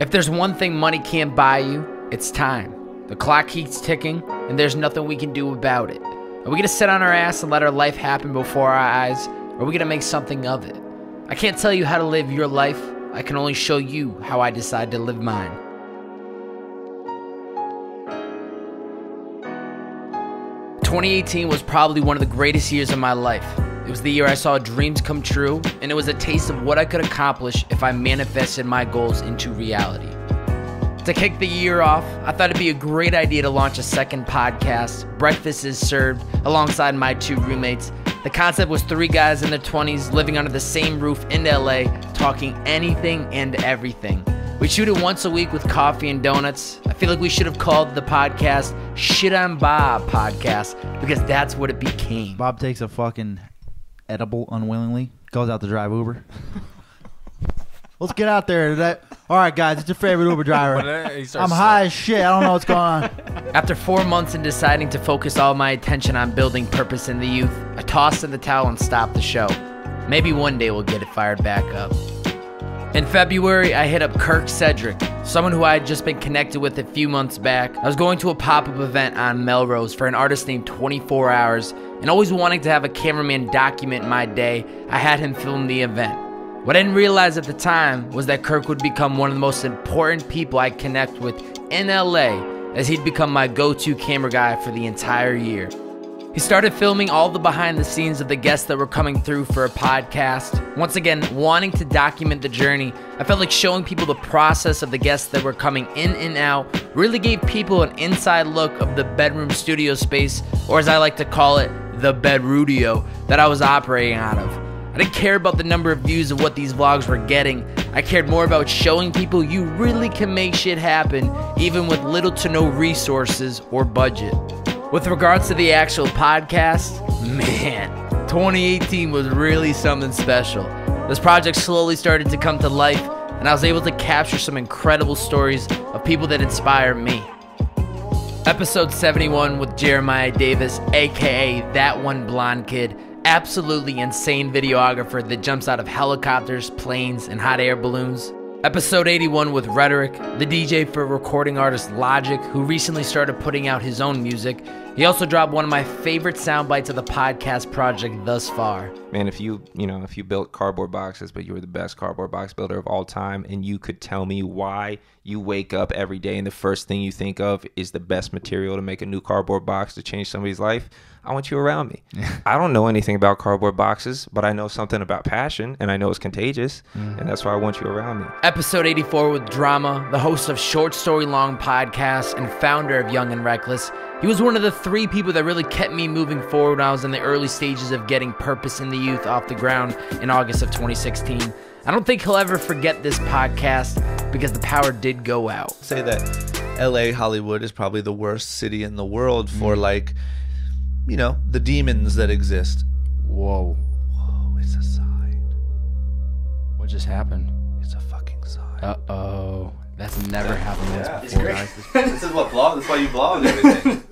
If there's one thing money can't buy you, it's time. The clock keeps ticking, and there's nothing we can do about it. Are we gonna sit on our ass and let our life happen before our eyes, or are we gonna make something of it? I can't tell you how to live your life. I can only show you how I decide to live mine. "2018 was probably one of the greatest years of my life. It was the year I saw dreams come true, and it was a taste of what I could accomplish if I manifested my goals into reality. To kick the year off, I thought it'd be a great idea to launch a second podcast, Breakfast is Served, alongside my two roommates. The concept was three guys in their 20s living under the same roof in LA, talking anything and everything. We shoot it once a week with coffee and donuts. I feel like we should have called the podcast Shit on Bob Podcast, because that's what it became. Bob takes a fucking edible unwillingly, goes out to drive Uber. Let's get out there today. All right, guys, it's your favorite Uber driver. I'm high as shit. I don't know what's going on. After 4 months in deciding to focus all my attention on building purpose in the youth, I tossed in the towel and stopped the show. Maybe one day we'll get it fired back up. In February, I hit up Kirk Cedric, someone who I had just been connected with a few months back. I was going to a pop-up event on Melrose for an artist named 24 Hours, and always wanting to have a cameraman document my day, I had him film the event. What I didn't realize at the time was that Kirk would become one of the most important people I connect with in LA, as he'd become my go-to camera guy for the entire year. He started filming all the behind the scenes of the guests that were coming through for a podcast. Once again, wanting to document the journey, I felt like showing people the process of the guests that were coming in and out really gave people an inside look of the bedroom studio space, or as I like to call it, the bedrudio, that I was operating out of. I didn't care about the number of views of what these vlogs were getting. I cared more about showing people you really can make shit happen, even with little to no resources or budget. With regards to the actual podcast, man, 2018 was really something special. This project slowly started to come to life, and I was able to capture some incredible stories of people that inspire me. Episode 71 with Jeremiah Davis, aka That One Blonde Kid, absolutely insane videographer that jumps out of helicopters, planes, and hot air balloons. Episode 81 with Rhetoric, the DJ for recording artist Logic, who recently started putting out his own music. He also dropped one of my favorite sound bites of the podcast project thus far. Man, if you built cardboard boxes, but you were the best cardboard box builder of all time, and you could tell me why you wake up every day and the first thing you think of is the best material to make a new cardboard box to change somebody's life, I want you around me. I don't know anything about cardboard boxes, but I know something about passion, and I know it's contagious, and that's why I want you around me. Episode 84 with Drama, the host of Short Story Long Podcast and founder of Young and Reckless. He was one of the three people that really kept me moving forward when I was in the early stages of getting Purpose in the Youth off the ground in August of 2016. I don't think he'll ever forget this podcast because the power did go out. Say that LA, Hollywood is probably the worst city in the world for like, you know, the demons that exist. Whoa. Whoa, it's a sign. What just happened? It's a fucking sign. Uh-oh. That's never happened once It's before, great. guys. This is what vlog. That's why you vlog everything.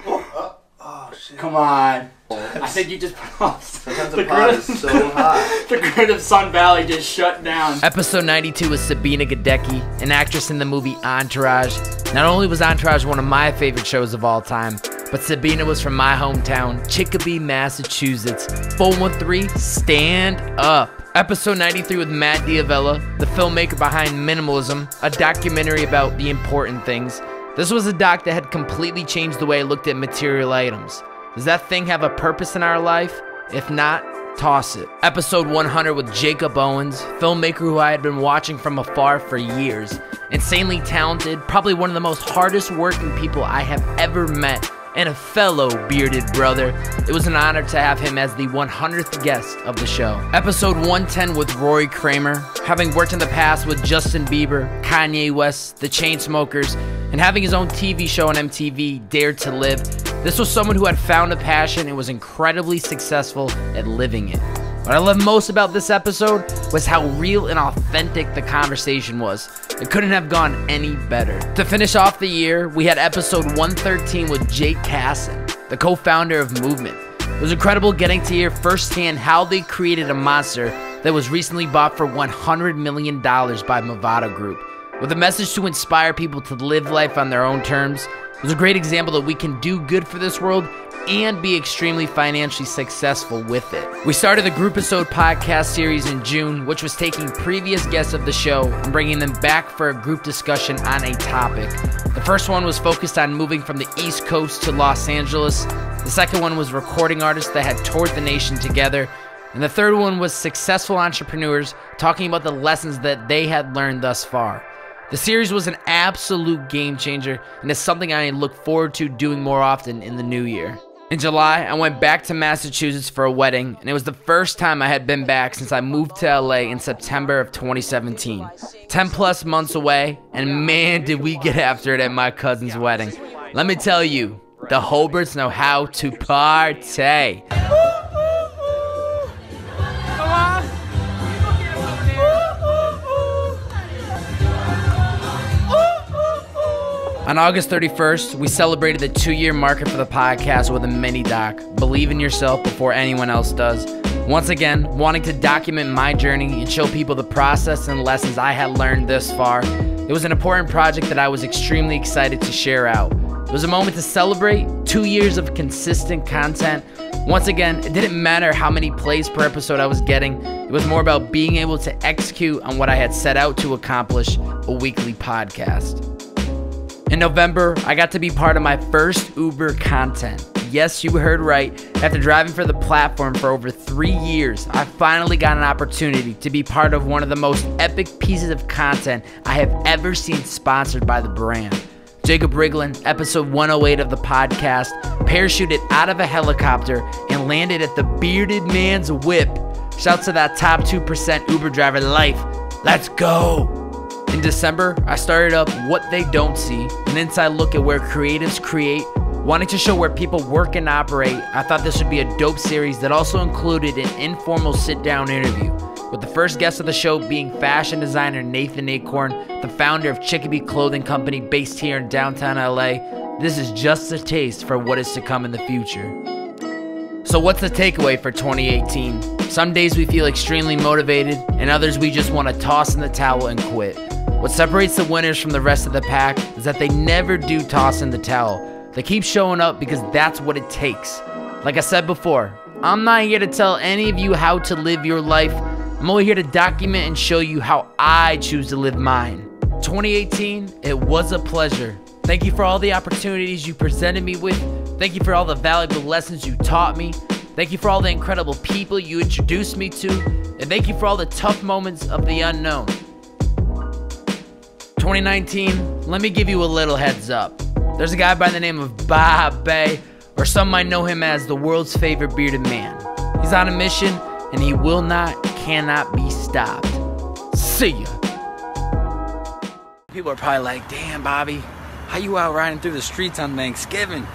Oh shit. Come on. I think you just paused. Sometimes the pod is so hot. The grid of Sun Valley just shut down. Episode 92 is Sabina Gadecki, an actress in the movie Entourage. Not only was Entourage one of my favorite shows of all time, but Sabina was from my hometown, Chicopee, Massachusetts. 413, stand up. Episode 93 with Matt Diavella, the filmmaker behind Minimalism, a documentary about the important things. This was a doc that had completely changed the way I looked at material items. Does that thing have a purpose in our life? If not, toss it. Episode 100 with Jacob Owens, filmmaker who I had been watching from afar for years. Insanely talented, probably one of the most hardest working people I have ever met, and a fellow bearded brother. It was an honor to have him as the 100th guest of the show. Episode 110 with Rory Kramer, having worked in the past with Justin Bieber, Kanye West, the Chainsmokers, and having his own TV show on MTV, Dare to Live. This was someone who had found a passion and was incredibly successful at living it. What I love most about this episode was how real and authentic the conversation was. It couldn't have gone any better. To finish off the year, we had episode 113 with Jake Kasson, the co-founder of Movement. It was incredible getting to hear firsthand how they created a monster that was recently bought for $100 million by Movado Group. With a message to inspire people to live life on their own terms, it was a great example that we can do good for this world and be extremely financially successful with it. We started the Groupisode podcast series in June, which was taking previous guests of the show and bringing them back for a group discussion on a topic. The first one was focused on moving from the East Coast to Los Angeles. The second one was recording artists that had toured the nation together. And the third one was successful entrepreneurs talking about the lessons that they had learned thus far. The series was an absolute game changer, and it's something I look forward to doing more often in the new year. In July, I went back to Massachusetts for a wedding, and it was the first time I had been back since I moved to LA in September of 2017. 10 plus months away, and man, did we get after it at my cousin's wedding. Let me tell you, the Holberts know how to party. On August 31st, we celebrated the 2-year marker for the podcast with a mini doc, Believe in Yourself Before Anyone Else Does. Once again, wanting to document my journey and show people the process and lessons I had learned this far. It was an important project that I was extremely excited to share out. It was a moment to celebrate 2 years of consistent content. Once again, it didn't matter how many plays per episode I was getting. It was more about being able to execute on what I had set out to accomplish, a weekly podcast. In November, I got to be part of my first Uber content. Yes, you heard right. After driving for the platform for over 3 years, I finally got an opportunity to be part of one of the most epic pieces of content I have ever seen sponsored by the brand. Jacob Riglin, episode 108 of the podcast, parachuted out of a helicopter and landed at the bearded man's whip. Shouts to that top 2% Uber driver life. Let's go! In December, I started up What They Don't See, an inside look at where creatives create. Wanting to show where people work and operate, I thought this would be a dope series that also included an informal sit-down interview, with the first guest of the show being fashion designer Nathan Acorn, the founder of Chickabee Clothing Company based here in downtown LA. This is just a taste for what is to come in the future. So what's the takeaway for 2018? Some days we feel extremely motivated, and others we just want to toss in the towel and quit. What separates the winners from the rest of the pack is that they never do toss in the towel. They keep showing up because that's what it takes. Like I said before, I'm not here to tell any of you how to live your life. I'm only here to document and show you how I choose to live mine. 2018, it was a pleasure. Thank you for all the opportunities you presented me with. Thank you for all the valuable lessons you taught me. Thank you for all the incredible people you introduced me to. And thank you for all the tough moments of the unknown. 2019, let me give you a little heads up. There's a guy by the name of Bobbbaaaay, or some might know him as the world's favorite bearded man. He's on a mission, and he will not, cannot be stopped. See ya. People are probably like, damn, Bobby, how you out riding through the streets on Thanksgiving?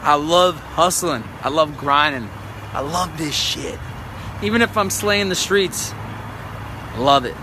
I love hustling. I love grinding. I love this shit. Even if I'm slaying the streets, I love it.